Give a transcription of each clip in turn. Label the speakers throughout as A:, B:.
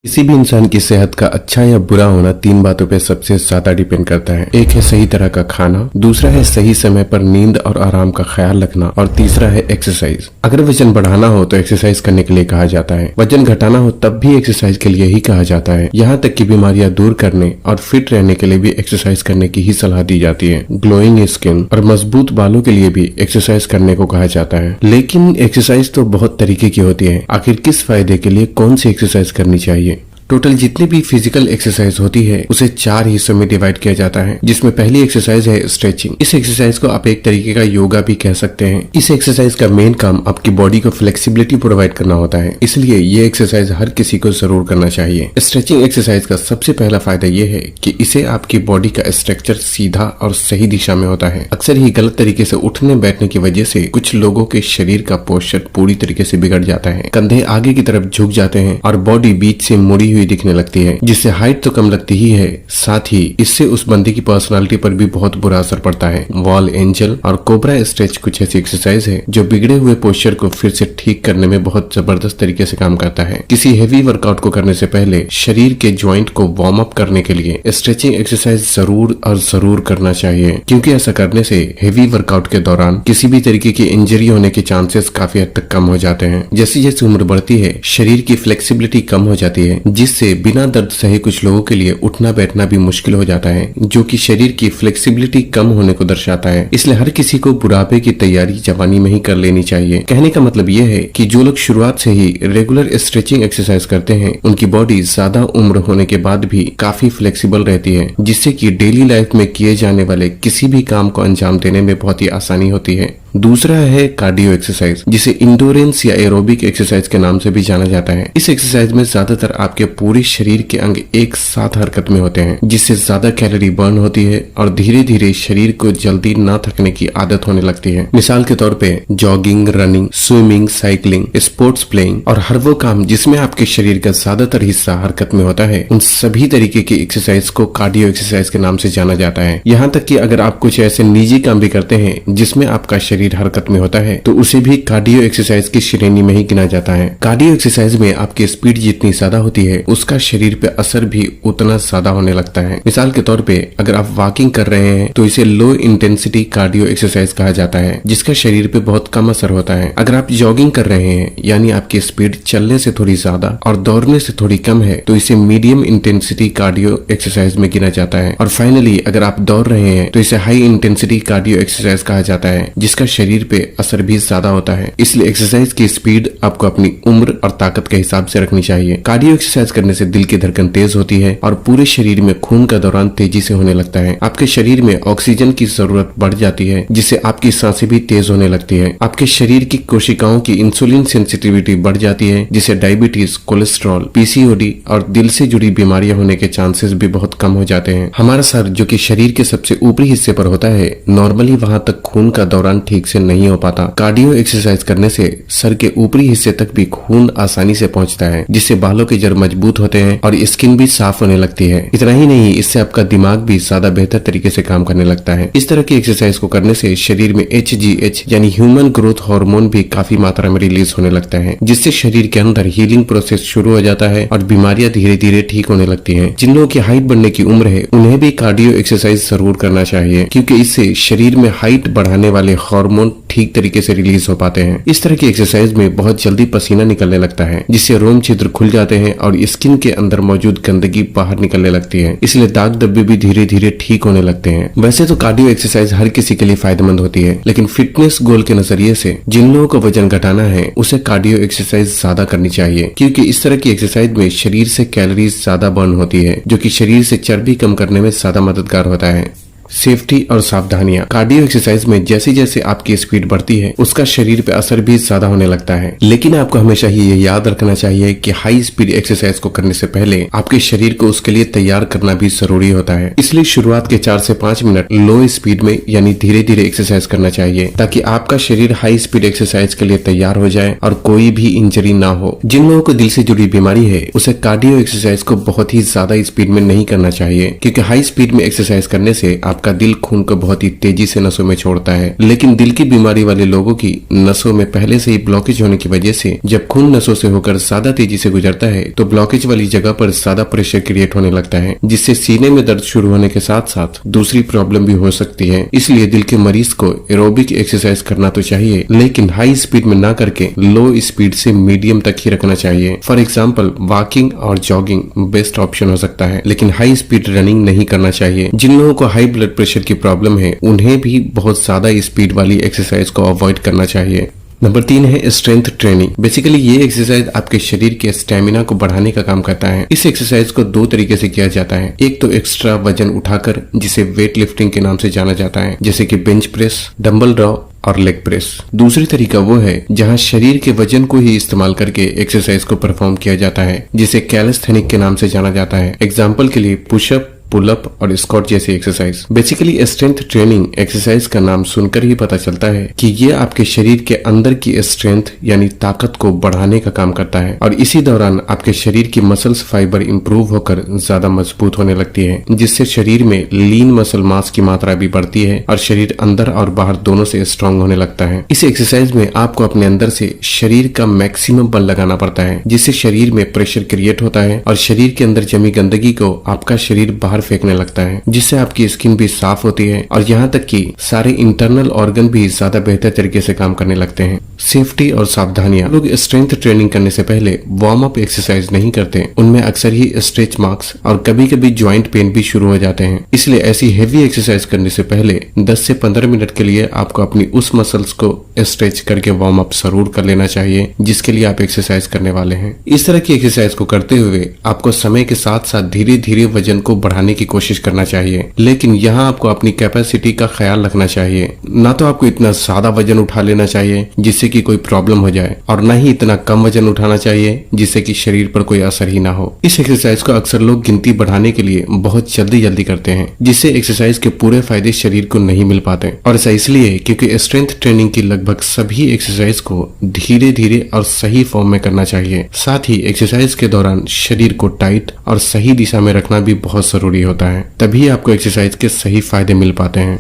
A: किसी भी इंसान की सेहत का अच्छा या बुरा होना तीन बातों पे सबसे ज्यादा डिपेंड करता है। एक है सही तरह का खाना, दूसरा है सही समय पर नींद और आराम का ख्याल रखना, और तीसरा है एक्सरसाइज। अगर वजन बढ़ाना हो तो एक्सरसाइज करने के लिए कहा जाता है, वजन घटाना हो तब भी एक्सरसाइज के लिए ही कहा जाता है। यहाँ तक कि बीमारियां दूर करने और फिट रहने के लिए भी एक्सरसाइज करने की ही सलाह दी जाती है। ग्लोइंग स्किन और मजबूत बालों के लिए भी एक्सरसाइज करने को कहा जाता है। लेकिन एक्सरसाइज तो बहुत तरीके की होती है। आखिर किस फायदे के लिए कौन सी एक्सरसाइज करनी चाहिए? टोटल जितनी भी फिजिकल एक्सरसाइज होती है उसे 4 हिस्सों में डिवाइड किया जाता है, जिसमें पहली एक्सरसाइज है स्ट्रेचिंग। इस एक्सरसाइज को आप एक तरीके का योगा भी कह सकते हैं। इस एक्सरसाइज का मेन काम आपकी बॉडी को फ्लेक्सिबिलिटी प्रोवाइड करना होता है, इसलिए ये एक्सरसाइज हर किसी को जरूर करना चाहिए। स्ट्रेचिंग एक्सरसाइज का सबसे पहला फायदा ये है कि इसे आपकी बॉडी का स्ट्रक्चर सीधा और सही दिशा में होता है। अक्सर ही गलत तरीके से उठने बैठने की वजह से कुछ लोगों के शरीर का पोस्चर पूरी तरीके से बिगड़ जाता है। कंधे आगे की तरफ झुक जाते हैं और बॉडी बीच से मुड़ी हुई दिखने लगती है, जिससे हाइट तो कम लगती ही है, साथ ही इससे उस बंदे की पर्सनालिटी पर भी बहुत बुरा असर पड़ता है। वॉल एंजल और कोबरा स्ट्रेच कुछ ऐसी एक्सरसाइज है जो बिगड़े हुए पोस्चर को फिर से ठीक करने में बहुत जबरदस्त तरीके से काम करता है। किसी हेवी वर्कआउट को करने से पहले शरीर के ज्वाइंट को वार्म अप करने के लिए स्ट्रेचिंग एक्सरसाइज जरूर और जरूर करना चाहिए, क्योंकि ऐसा करने से हेवी वर्कआउट के दौरान किसी भी तरीके की इंजरी होने के चांसेस काफी हद तक कम हो जाते हैं। जैसे जैसे उम्र बढ़ती है शरीर की फ्लेक्सिबिलिटी कम हो जाती है, जिससे बिना दर्द सहे कुछ लोगों के लिए उठना बैठना भी मुश्किल हो जाता है, जो कि शरीर की फ्लेक्सिबिलिटी कम होने को दर्शाता है। इसलिए हर किसी को बुढ़ापे की तैयारी जवानी में ही कर लेनी चाहिए। कहने का मतलब यह है कि जो लोग शुरुआत से ही रेगुलर स्ट्रेचिंग एक्सरसाइज करते हैं उनकी बॉडी ज्यादा उम्र होने के बाद भी काफी फ्लेक्सिबल रहती है, जिससे कि डेली लाइफ में किए जाने वाले किसी भी काम को अंजाम देने में बहुत ही आसानी होती है। दूसरा है कार्डियो एक्सरसाइज, जिसे इंडोरेंस या एरोबिक एक्सरसाइज के नाम से भी जाना जाता है। इस एक्सरसाइज में ज्यादातर आपके पूरे शरीर के अंग एक साथ हरकत में होते हैं, जिससे ज्यादा कैलोरी बर्न होती है और धीरे धीरे शरीर को जल्दी ना थकने की आदत होने लगती है। मिसाल के तौर पे jogging, running, swimming, cycling, sports playing और हर वो काम जिसमें आपके शरीर का ज्यादातर हिस्सा हरकत में होता है, उन सभी तरीके की एक्सरसाइज को कार्डियो एक्सरसाइज के नाम से जाना जाता है। यहाँ तक कि अगर आप कुछ ऐसे निजी काम भी करते हैं जिसमें आपका शरीर हरकत में होता है तो उसे भी कार्डियो एक्सरसाइज की श्रेणी में ही गिना जाता है। कार्डियो एक्सरसाइज में आपकी स्पीड जितनी ज्यादा होती है उसका शरीर पे असर भी उतना ज्यादा होने लगता है। मिसाल के तौर पे अगर आप वॉकिंग कर रहे हैं तो इसे लो इंटेंसिटी कार्डियो एक्सरसाइज कहा जाता है, जिसका शरीर पे बहुत कम असर होता है। अगर आप जॉगिंग कर रहे हैं यानी आपकी स्पीड चलने से थोड़ी ज्यादा और दौड़ने से थोड़ी कम है तो इसे मीडियम इंटेंसिटी कार्डियो एक्सरसाइज में गिना जाता है। और फाइनली अगर आप दौड़ रहे हैं तो इसे हाई इंटेंसिटी कार्डियो एक्सरसाइज कहा जाता है, जिसका शरीर पे असर भी ज्यादा होता है। इसलिए एक्सरसाइज की स्पीड आपको अपनी उम्र और ताकत के हिसाब से रखनी चाहिए। कार्डियो एक्सरसाइज करने से दिल की धड़कन तेज होती है और पूरे शरीर में खून का दौरान तेजी से होने लगता है। आपके शरीर में ऑक्सीजन की जरूरत बढ़ जाती है, जिससे आपकी सांसें भी तेज होने लगती है। आपके शरीर की कोशिकाओं की इंसुलिन सेंसिटिविटी बढ़ जाती है, जिससे डायबिटीज, कोलेस्ट्रॉल, पीसीओडी और दिल से जुड़ी बीमारियां होने के चांसेस भी बहुत कम हो जाते हैं। हमारा सर, जो कि शरीर के सबसे ऊपरी हिस्से पर होता है, नॉर्मली वहां तक खून का दौरान ठीक से नहीं हो पाता। कार्डियो एक्सरसाइज करने से सर के ऊपरी हिस्से तक भी खून आसानी से पहुंचता है, जिससे बालों के जड़ मजबूत होते हैं और स्किन भी साफ होने लगती है। इतना ही नहीं, इससे आपका दिमाग भी ज्यादा बेहतर तरीके से काम करने लगता है। इस तरह की एक्सरसाइज को करने से शरीर में HGH यानी ह्यूमन ग्रोथ हार्मोन भी काफी मात्रा में रिलीज होने लगता है, जिससे शरीर के अंदर हीलिंग प्रोसेस शुरू हो जाता है और बीमारियां धीरे धीरे ठीक होने लगती है। जिन लोगों की हाइट बढ़ने की उम्र है उन्हें भी कार्डियो एक्सरसाइज जरूर करना चाहिए, क्योंकि इससे शरीर में हाइट बढ़ाने वाले हार्मोन ठीक तरीके से रिलीज हो पाते हैं। इस तरह की एक्सरसाइज में बहुत जल्दी पसीना निकलने लगता है, जिससे रोम छिद्र खुल जाते हैं और स्किन के अंदर मौजूद गंदगी बाहर निकलने लगती है। इसलिए दाग धब्बे भी धीरे धीरे ठीक होने लगते हैं। वैसे तो कार्डियो एक्सरसाइज हर किसी के लिए फायदेमंद होती है, लेकिन फिटनेस गोल के नजरिए से जिन लोगों को वजन घटाना है उसे कार्डियो एक्सरसाइज ज्यादा करनी चाहिए, क्योंकि इस तरह की एक्सरसाइज में शरीर से कैलोरीज ज्यादा बर्न होती है, जो कि शरीर से चर्बी कम करने में ज्यादा मददगार होता है। सेफ्टी और सावधानियां। कार्डियो एक्सरसाइज में जैसे जैसे आपकी स्पीड बढ़ती है उसका शरीर पे असर भी ज्यादा होने लगता है, लेकिन आपको हमेशा ही ये याद रखना चाहिए कि हाई स्पीड एक्सरसाइज को करने से पहले आपके शरीर को उसके लिए तैयार करना भी जरूरी होता है। इसलिए शुरुआत के 4 से 5 मिनट लो स्पीड में यानी धीरे धीरे एक्सरसाइज करना चाहिए, ताकि आपका शरीर हाई स्पीड एक्सरसाइज के लिए तैयार हो जाए और कोई भी इंजरी ना हो। जिन लोगों को दिल से जुड़ी बीमारी है उसे कार्डियो एक्सरसाइज को बहुत ही ज्यादा स्पीड में नहीं करना चाहिए, क्योंकि हाई स्पीड में एक्सरसाइज करने से आप आपका दिल खून को बहुत ही तेजी से नसों में छोड़ता है, लेकिन दिल की बीमारी वाले लोगों की नसों में पहले से ही ब्लॉकेज होने की वजह से जब खून नसों से होकर ज्यादा तेजी से गुजरता है तो ब्लॉकेज वाली जगह पर ज्यादा प्रेशर क्रिएट होने लगता है, जिससे सीने में दर्द शुरू होने के साथ साथ दूसरी प्रॉब्लम भी हो सकती है। इसलिए दिल के मरीज को एरोबिक एक्सरसाइज करना तो चाहिए, लेकिन हाई स्पीड में ना करके लो स्पीड से मीडियम तक ही रखना चाहिए। फॉर एग्जाम्पल वॉकिंग और जॉगिंग बेस्ट ऑप्शन हो सकता है, लेकिन हाई स्पीड रनिंग नहीं करना चाहिए। जिन लोगों को हाई ब्लड प्रेशर की प्रॉब्लम है उन्हें भी बहुत ज्यादा स्पीड वाली एक्सरसाइज को अवॉइड करना चाहिए। नंबर 3 है स्ट्रेंथ ट्रेनिंग। बेसिकली ये एक्सरसाइज आपके शरीर के स्टेमिना को बढ़ाने का काम करता है। इस एक्सरसाइज को 2 तरीके से किया जाता है। एक तो एक्स्ट्रा वजन उठाकर, जिसे वेट लिफ्टिंग के नाम से जाना जाता है, जैसे कि बेंच प्रेस, डंबल ड्रॉ और लेग प्रेस। दूसरी तरीका वो है जहां शरीर के वजन को ही इस्तेमाल करके एक्सरसाइज को परफॉर्म किया जाता है, जिसे कैलिस्थेनिक के नाम से जाना जाता है। एग्जाम्पल के लिए पुशअप, पुलअप और स्क्वाट जैसी exercise. Basically strength training exercise का नाम सुनकर ही पता चलता है कि ये आपके शरीर के अंदर की स्ट्रेंथ यानी ताकत को बढ़ाने का काम करता है, और इसी दौरान आपके शरीर की मसल्स फाइबर इंप्रूव होकर ज्यादा मजबूत होने लगती है, जिससे शरीर में लीन मसल मास की मात्रा भी बढ़ती है और शरीर अंदर और बाहर दोनों से स्ट्रांग होने लगता है। इस एक्सरसाइज में आपको अपने अंदर से शरीर का मैक्सिमम बल लगाना पड़ता है, जिससे शरीर में प्रेशर क्रिएट होता है और शरीर के अंदर जमी गंदगी को आपका शरीर बाहर फेंकने लगता है, जिससे आपकी स्किन भी साफ होती है और यहाँ तक कि सारे इंटरनल ऑर्गन भी ज्यादा बेहतर तरीके से काम करने लगते हैं। सेफ्टी और सावधानियां। लोग स्ट्रेंथ ट्रेनिंग करने से पहले वार्म अप एक्सरसाइज नहीं करते, उनमें अक्सर ही स्ट्रेच मार्क्स और कभी कभी ज्वाइंट पेन भी शुरू हो जाते हैं। इसलिए ऐसी हेवी एक्सरसाइज करने से पहले 10 से 15 मिनट के लिए आपको अपनी उस मसल्स को स्ट्रेच करके वार्म अप जरूर कर लेना चाहिए जिसके लिए आप एक्सरसाइज करने वाले हैं। इस तरह की एक्सरसाइज को करते हुए आपको समय के साथ साथ धीरे धीरे वजन को बढ़ाने की कोशिश करना चाहिए, लेकिन यहाँ आपको अपनी कैपेसिटी का ख्याल रखना चाहिए। ना तो आपको इतना ज्यादा वजन उठा लेना चाहिए जिससे कि कोई प्रॉब्लम हो जाए, और न ही इतना कम वजन उठाना चाहिए जिससे कि शरीर पर कोई असर ही ना हो। इस एक्सरसाइज को अक्सर लोग गिनती बढ़ाने के लिए बहुत जल्दी करते हैं, जिससे एक्सरसाइज के पूरे फायदे शरीर को नहीं मिल पाते। और ऐसा इसलिए क्योंकि स्ट्रेंथ ट्रेनिंग की लगभग सभी एक्सरसाइज को धीरे धीरे और सही फॉर्म में करना चाहिए। साथ ही एक्सरसाइज के दौरान शरीर को टाइट और सही दिशा में रखना भी बहुत जरूरी होता है, तभी आपको एक्सरसाइज के सही फायदे मिल पाते हैं।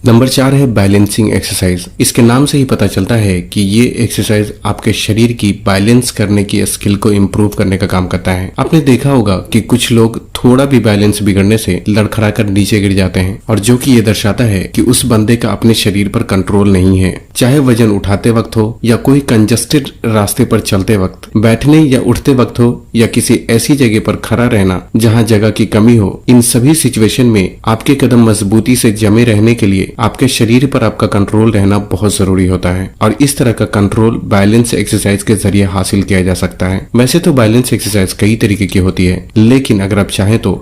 A: नंबर 4 है बैलेंसिंग एक्सरसाइज। इसके नाम से ही पता चलता है कि ये एक्सरसाइज आपके शरीर की बैलेंस करने की स्किल को इम्प्रूव करने का काम करता है। आपने देखा होगा कि कुछ लोग थोड़ा भी बैलेंस बिगड़ने से लड़खड़ाकर नीचे गिर जाते हैं, और जो कि ये दर्शाता है कि उस बंदे का अपने शरीर पर कंट्रोल नहीं है। चाहे वजन उठाते वक्त हो या कोई कंजस्टेड रास्ते पर चलते वक्त, बैठने या उठते वक्त हो या किसी ऐसी जगह पर खड़ा रहना जहाँ जगह की कमी हो, इन सभी सिचुएशन में आपके कदम मजबूती से जमे रहने के लिए आपके शरीर पर आपका कंट्रोल रहना बहुत जरूरी होता है, और इस तरह का कंट्रोल बैलेंस एक्सरसाइज के जरिए हासिल किया जा सकता है। वैसे तो बैलेंस एक्सरसाइज कई तरीके की होती है, लेकिन अगर आप चाहें तो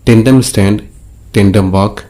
A: टेंडम स्टैंड, टेंडम वॉक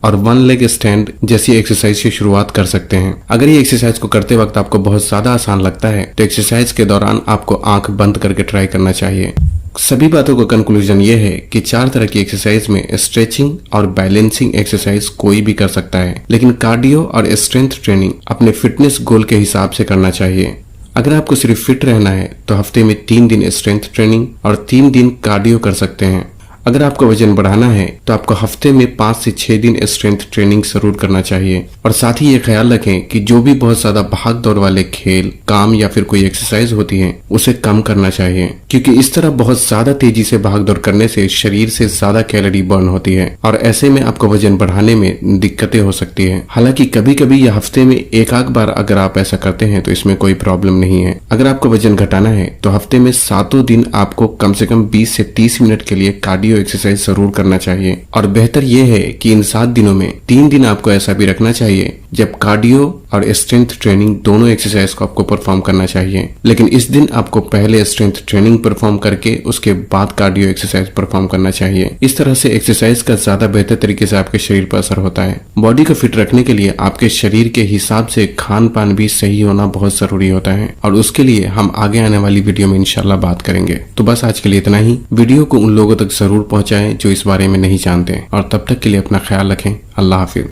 A: और 1 लेग स्टैंड जैसी एक्सरसाइज की शुरुआत कर सकते हैं। अगर ये एक्सरसाइज को करते वक्त आपको बहुत ज्यादा आसान लगता है तो एक्सरसाइज के दौरान आपको आंख बंद करके ट्राई करना चाहिए। सभी बातों का कंक्लूजन ये है कि 4 तरह की एक्सरसाइज में स्ट्रेचिंग और बैलेंसिंग एक्सरसाइज कोई भी कर सकता है, लेकिन कार्डियो और स्ट्रेंथ ट्रेनिंग अपने फिटनेस गोल के हिसाब से करना चाहिए। अगर आपको सिर्फ फिट रहना है तो हफ्ते में 3 दिन स्ट्रेंथ ट्रेनिंग और 3 दिन कार्डियो कर सकते हैं। अगर आपको वजन बढ़ाना है तो आपको हफ्ते में 5 से 6 दिन स्ट्रेंथ ट्रेनिंग जरूर करना चाहिए, और साथ ही ये ख्याल रखें कि जो भी बहुत ज्यादा भाग दौड़ वाले खेल, काम या फिर कोई एक्सरसाइज होती है उसे कम करना चाहिए, क्योंकि इस तरह बहुत ज्यादा तेजी से भाग दौड़ करने से शरीर से ज्यादा कैलोरी बर्न होती है और ऐसे में आपको वजन बढ़ाने में दिक्कतें हो सकती है। हालांकि कभी कभी या हफ्ते में एक आध बार अगर आप ऐसा करते हैं तो इसमें कोई प्रॉब्लम नहीं है। अगर आपको वजन घटाना है तो हफ्ते में 7 दिन आपको कम से कम 20 से 30 मिनट के लिए कार्डियो एक्सरसाइज जरूर करना चाहिए, और बेहतर यह है कि इन 7 दिनों में 3 दिन आपको ऐसा भी रखना चाहिए जब कार्डियो और स्ट्रेंथ ट्रेनिंग दोनों एक्सरसाइज को आपको परफॉर्म करना चाहिए, लेकिन इस दिन आपको पहले स्ट्रेंथ ट्रेनिंग परफॉर्म करके उसके बाद कार्डियो एक्सरसाइज परफॉर्म करना चाहिए। इस तरह से एक्सरसाइज का ज्यादा बेहतर तरीके से आपके शरीर पर असर होता है। बॉडी को फिट रखने के लिए आपके शरीर के हिसाब से खान पान भी सही होना बहुत जरूरी होता है, और उसके लिए हम आगे आने वाली वीडियो में इंशाल्लाह बात करेंगे। तो बस आज के लिए इतना ही। वीडियो को उन लोगों तक जरूर पहुंचाएं जो इस बारे में नहीं जानते, और तब तक के लिए अपना ख्याल रखें। अल्लाह हाफिज।